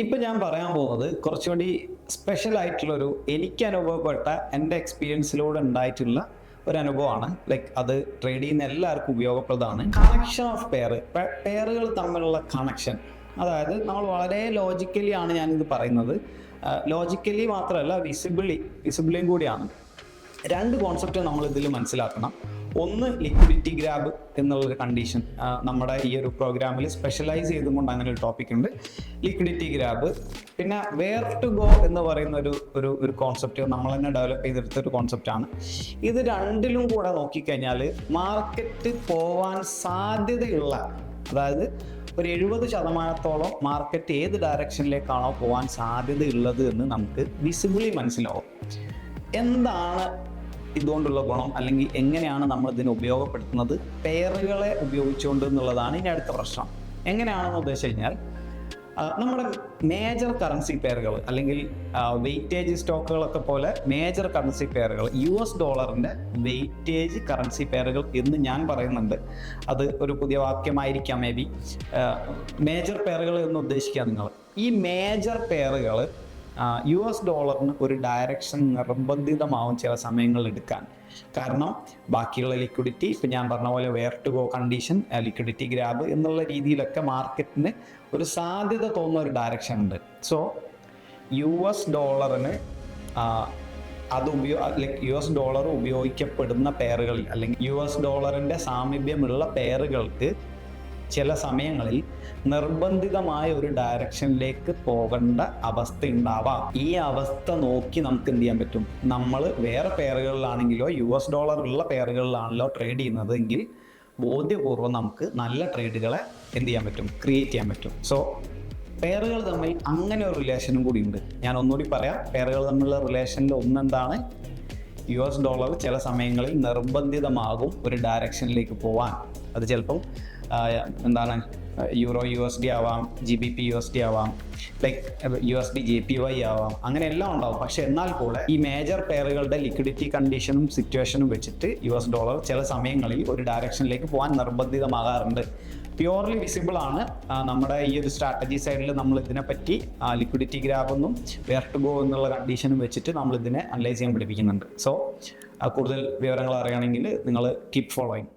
ഇപ്പം ഞാൻ പറയാൻ പോകുന്നത് കുറച്ചുകൂടി സ്പെഷ്യൽ ആയിട്ടുള്ളൊരു എനിക്ക് അനുഭവപ്പെട്ട എൻ്റെ എക്സ്പീരിയൻസിലൂടെ ഉണ്ടായിട്ടുള്ള ഒരു അനുഭവമാണ്. ലൈക്ക് അത് ട്രേഡ് ചെയ്യുന്ന എല്ലാവർക്കും ഉപയോഗപ്രദമാണ്. കണക്ഷൻ ഓഫ് പെയറുകൾ തമ്മിലുള്ള കണക്ഷൻ, അതായത് നമ്മൾ വളരെ ലോജിക്കലി ആണ് ഞാനിത് പറയുന്നത്. ലോജിക്കലി മാത്രമല്ല, വിസിബിളിയും കൂടിയാണ്. രണ്ട് കോൺസെപ്റ്റ് നമ്മൾ ഇതിൽ മനസ്സിലാക്കണം. ഒന്ന്, ലിക്വിഡിറ്റി ഗ്രാബ് എന്നുള്ളൊരു കണ്ടീഷൻ നമ്മുടെ ഈ ഒരു പ്രോഗ്രാമിൽ സ്പെഷ്യലൈസ് ചെയ്തുകൊണ്ട് അങ്ങനെ ഒരു ടോപ്പിക് ഉണ്ട്, ലിക്വിഡിറ്റി ഗ്രാബ്. പിന്നെ വെയർ ടു ഗോ എന്ന് പറയുന്ന ഒരു കോൺസെപ്റ്റ് നമ്മൾ തന്നെ ഡെവലപ്പ് ചെയ്തെടുത്തൊരു കോൺസെപ്റ്റാണ്. ഇത് രണ്ടിലും കൂടെ നോക്കിക്കഴിഞ്ഞാൽ മാർക്കറ്റ് പോവാൻ സാധ്യതയുള്ള, അതായത് ഒരു 70% മാർക്കറ്റ് ഏത് ഡയറക്ഷനിലേക്കാണോ പോകാൻ സാധ്യതയുള്ളത് എന്ന് നമുക്ക് വിസിബിളി മനസ്സിലാവും. എന്താണ് ഇതുകൊണ്ടുള്ള ഗുണം, അല്ലെങ്കിൽ എങ്ങനെയാണ് നമ്മൾ ഇതിനെ ഉപയോഗപ്പെടുത്തുന്നത്, പെയറുകളെ ഉപയോഗിച്ചുകൊണ്ട് എന്നുള്ളതാണ് ഇനി അടുത്ത പ്രശ്നം. എങ്ങനെയാണെന്ന് ഉദ്ദേശിച്ച് കഴിഞ്ഞാൽ, നമ്മുടെ മേജർ കറൻസി പെയറുകൾ അല്ലെങ്കിൽ വെയിറ്റേജ് സ്റ്റോക്കുകളൊക്കെ പോലെ മേജർ കറൻസി പെയറുകൾ, US$ വെയിറ്റേജ് കറൻസി പെയറുകൾ എന്ന് ഞാൻ പറയുന്നുണ്ട്. അത് ഒരു പുതിയ വാക്യമായിരിക്കാം മേ ബി. മേജർ പെയറുകൾ എന്ന് ഉദ്ദേശിക്കുക നിങ്ങൾ. ഈ മേജർ പെയറുകൾ US$ ഒരു ഡയറക്ഷൻ നിർബന്ധിതമാവും ചില സമയങ്ങളിൽ എടുക്കാൻ. കാരണം ബാക്കിയുള്ള ലിക്വിഡിറ്റി, ഇപ്പം ഞാൻ പറഞ്ഞ പോലെ where to go condition, liquidity grab എന്നുള്ള രീതിയിലൊക്കെ മാർക്കറ്റിന് ഒരു സാധ്യത തോന്നുന്ന ഒരു ഡയറക്ഷൻ ഉണ്ട്. സോ US$ അത് US$ ഉപയോഗിക്കപ്പെടുന്ന പെയറുകളിൽ അല്ലെങ്കിൽ US$ സാമീപ്യമുള്ള പെയറുകൾക്ക് ചില സമയങ്ങളിൽ നിർബന്ധിതമായ ഒരു ഡയറക്ഷനിലേക്ക് പോകേണ്ട അവസ്ഥ ഉണ്ടാവാം. ഈ അവസ്ഥ നോക്കി നമുക്ക് എന്ത് ചെയ്യാൻ പറ്റും, നമ്മൾ വേറെ പെയറുകളിലാണെങ്കിലോ US$ ഉള്ള പെയറുകളിലാണല്ലോ ട്രേഡ് ചെയ്യുന്നത് എങ്കിൽ ബോധ്യപൂർവ്വം നമുക്ക് നല്ല ട്രേഡുകളെ എന്ത് ചെയ്യാൻ പറ്റും, ക്രിയേറ്റ് ചെയ്യാൻ പറ്റും. സോ പെയറുകൾ തമ്മിൽ അങ്ങനെ ഒരു റിലേഷനും കൂടി ഉണ്ട്. ഞാൻ ഒന്നുകൂടി പറയാം. പെയറുകൾ തമ്മിലുള്ള റിലേഷനിൽ ഒന്നെന്താണ്, US$ ചില സമയങ്ങളിൽ നിർബന്ധിതമാകും ഒരു ഡയറക്ഷനിലേക്ക് പോവാൻ. അത് ചിലപ്പം യൂറോ USD ആവാം, GBP USD ആവാം, ലൈക്ക് USD JPY ആവാം, അങ്ങനെ എല്ലാം ഉണ്ടാവും. പക്ഷെ എന്നാൽ കൂടെ ഈ മേജർ പെയറുകളുടെ ലിക്വിഡിറ്റി കണ്ടീഷനും സിറ്റുവേഷനും വെച്ചിട്ട് US$ ചില സമയങ്ങളിൽ ഒരു ഡയറക്ഷനിലേക്ക് പോകാൻ നിർബന്ധിതമാകാറുണ്ട്. പ്യുവർലി വിസിബിൾ ആണ്. നമ്മുടെ ഈ ഒരു സ്ട്രാറ്റജി സൈഡിൽ നമ്മൾ ഇതിനെപ്പറ്റി ലിക്വിഡിറ്റി ഗ്രാബെന്നും വെയർ ടു ഗോ എന്നുള്ള കണ്ടീഷനും വെച്ചിട്ട് നമ്മൾ ഇതിനെ അനലൈസ് ചെയ്യാൻ പഠിപ്പിക്കുന്നുണ്ട്. സോ കൂടുതൽ വിവരങ്ങൾ അറിയണമെങ്കിൽ നിങ്ങൾ കീപ് ഫോളോയിങ്.